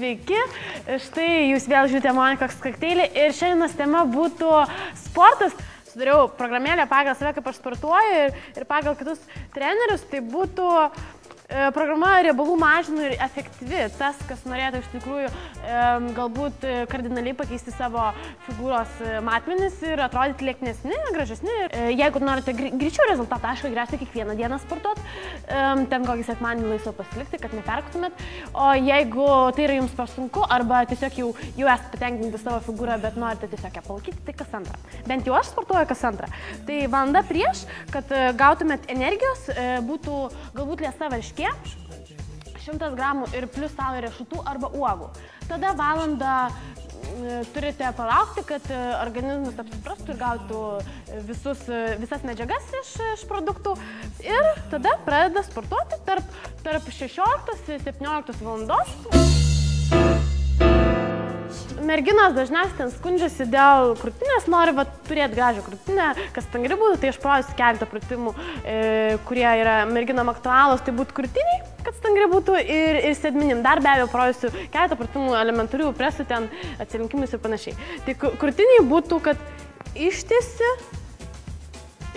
Sveiki, štai jūs vėl žiūrite Monikos kokteilį ir šiandienos tema būtų sportas. Sudariau programėlę pagal save, kaip aš sportuoju ir pagal kitus trenerius, tai būtų programa riebalų mažinimui ir efektyvi. Tas, kas norėtų iš tikrųjų galbūt kardinaliai pakeisti savo figūros matmenis ir atrodyti lieknesni, gražesni. Jeigu norite greičiau rezultatą, aišku, geriausia kiekvieną dieną sportuoti, ten kokį sekmadienį laisvą pasilikti, kad neperktumėt. O jeigu tai yra jums per sunku arba tiesiog jau esate patenkinti savo figūrą, bet norite tiesiog ją palaikyti, tai kas antrą. Bent jau aš sportuoju kas antrą. Tai valanda prieš, kad gautumėt energijos, būtų galbūt liesa varškė, 100 gramų ir plus saujo riešutų arba uogų. Tada valandą turite palaukti, kad organizmas apsiprastų ir gautų visas medžiagas iš produktų. Ir tada pradeda sportuoti tarp 16–17 valandos. Merginos dažniausiai ten skundžiasi dėl krūtinės, nori turėti gražią krūtinę, kas stangri būtų, tai aš parodysiu keletą pratimų, kurie yra merginom aktualūs, tai būtų krūtiniai, kad stangri būtų ir sėdmenim. Dar be abejo parodysiu keletą pratimų elementarių presų, ten atsilinkimus ir panašiai. Tai krūtiniai būtų, kad ištiesi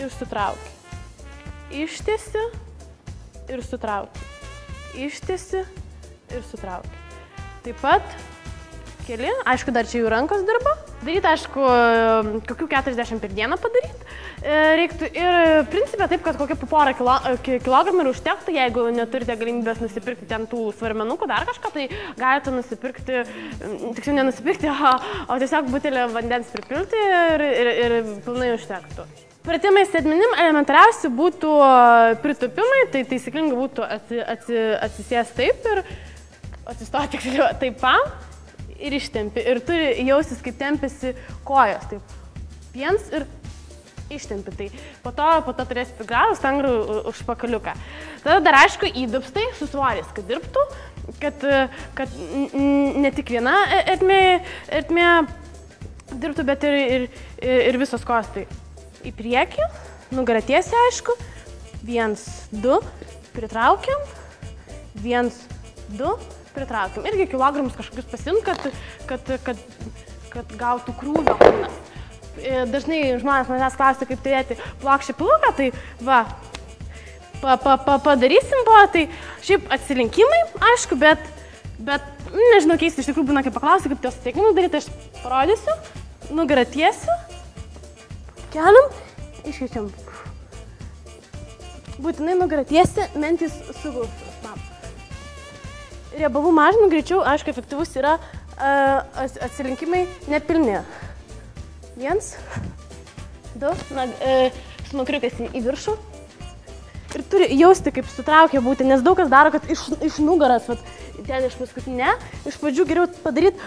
ir sutrauki. Ištiesi ir sutrauki. Ištiesi ir sutrauki. Taip pat keli, aišku, dar čia jų rankos dirba. Daryti, aišku, kokių 40 per dieną padaryti reiktų. Ir principė taip, kad kokie po porą kilogramų ir užtektų, jeigu neturite galimybės nusipirkti ten tų svarmenukų, dar kažką, tai galite nusipirkti, tiksliau nenusipirkti, o tiesiog butelį vandens pripilti ir pilnai užtektų. Pratimai sėdmenim elementariausi būtų pritūpimai, tai taisyklingai būtų atsisės taip ir atsistoti tiksliau taip ir ištempi. Ir turi jausis, kaip tempėsi kojos. Taip, viens ir ištempi. Tai po to turėsite gražų stangrų užpakaliuką. Tada dar aišku įdupstai su svoris, kad dirbtų, kad ne tik viena ertmė dirbtų, bet ir visos kojos. Tai į priekį, nugarą tiesiai aišku. 1, 2, pritraukiam. 1, 2. Pritraukim. Irgi kilogramus kažkokius pasimt, kad gautų krūvio kūnas. Dažnai žmonės manęs klausia, kaip turėti plokščią pilvuką, tai va, padarysim po, tai šiaip atsilinkimai, aišku, bet nežinau, keista iš tikrųjų būna, kaip paklausia, kaip tos atsilinkimai daryti, aš parodysiu, nugarą tiesiu, keliam, iškeičiam. Būtinai nugarą tiesi, mentys sugulstus. Riebalų mažinimui greičiau, aišku, efektyvus yra atsilinkimai nepilni. 1, 2, smukriukas į viršų. Ir turi jausti, kaip sutraukia būti, nes daug kas daro, kad iš nugaras, ten iš paskutinė, iš pradžių geriau padaryti,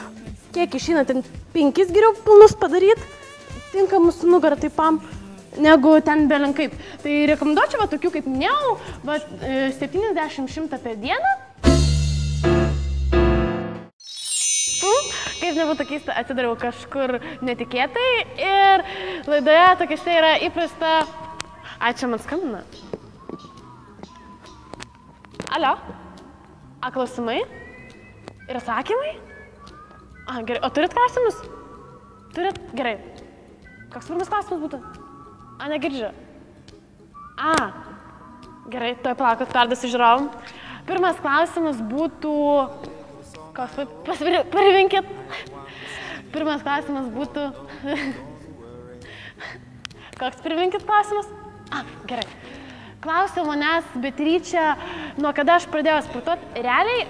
kiek išeina, ten 5 geriau pilnus padaryti, tinkamus su nugara taipam, negu ten belenkaip. Tai rekomenduočiau tokių, kaip minėjau, 70–100 per dieną. Kaip nebūtų keista, atsidariau kažkur netikėtai ir laidoje tokia štai yra įprasta... Čia man skambina. Alio? Klausimai? Ir atsakymai? Gerai. O turit klausimus? Turit? Gerai. Koks pirmas klausimas būtų? Negirdžiu. Gerai, tuoj palaukot, perduosiu žiūrovom. Pirmas klausimas būtų... Parivinkit. Pirmas klausimas būtų... Koks parivinkit klausimas? Gerai. Klausia manęs Beatričė, nuo kada aš pradėjau sportuoti. Realiai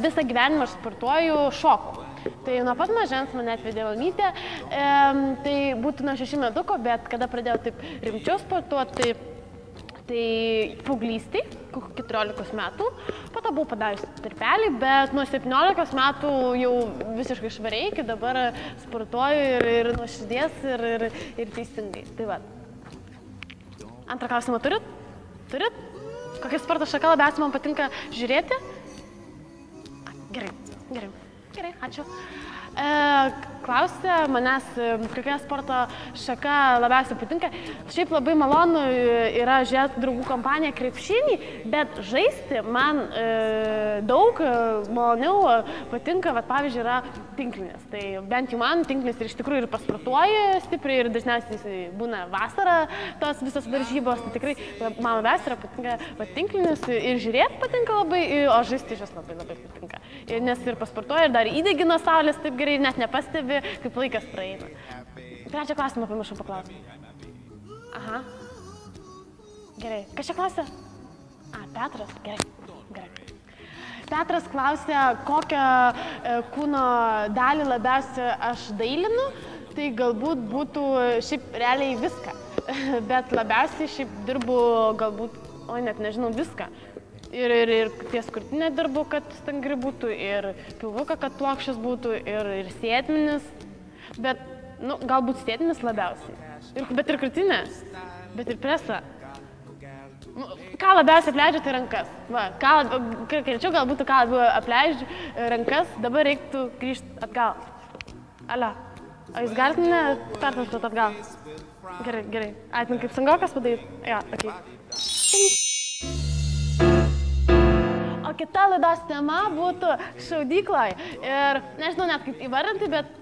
visą gyvenimą aš sportuoju šoku. Tai nuo pat mažens mane atvedė mamytė. Tai būtų nuo 6 metukų, bet kada pradėjau taip rimčiau sportuoti, tai paauglystėj, 14 metų, po to buvau padariusi tarpelį, bet nuo 17 metų jau visiškai švariai, iki dabar sportuoju ir nuo širdies ir teisingai. Tai va. Antrą klausimą turit? Turit? Kokia sporto šaka labiausiai man patinka žiūrėti? Gerai, ačiū. Klausė manęs, kokia sporto šaka labiausiai patinka. Šiaip labai malonu yra žiūrėti draugų kompaniją krepšinį, bet žaisti man daug maloniau patinka, pavyzdžiui, yra tinklinis. Tai bent jau man tinklinis ir iš tikrųjų ir pasportuoju stipriai ir dažniausiai būna vasara tos visos varžybos. Tai tikrai man labiausiai patinka tinklinis ir žiūrėti patinka labai, o žaisti iš vis labai patinka. Nes ir pasportuoju ir dar įdegi nuo saulės taip gerai, net nepastebi, kaip laikas praeina. Trečią klausimą pamiršau paklausti. Aha. Gerai. Kas čia klausė? Petras. Gerai. Petras klausė, kokią kūno dalį labiausiai aš dailinu. Tai galbūt būtų šiaip realiai viską. Bet labiausiai šiaip dirbu galbūt, net nežinau, viską. Ir ties krūtinę dirbu, kad stangri būtų, ir pilvuką, kad plokščias būtų, ir sėdmenis. Bet, galbūt sėdmenis labiausiai. Bet ir krūtinę, bet ir presą. Ką labiausiai apleidžiu, tai rankas. Greičiau galbūt, ką labiau apleidžiu rankas, dabar reiktų grįžti atgal. Alio, o jūs galite pertransportuoti atgal? Gerai. Aitin, kaip sangokas padaryti? Jo, okei. O kita laidos tema būtų šaudykloje. Ir nežinau net kaip įvardinti, bet,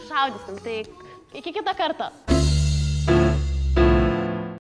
šaudysim. Tai iki kito karto.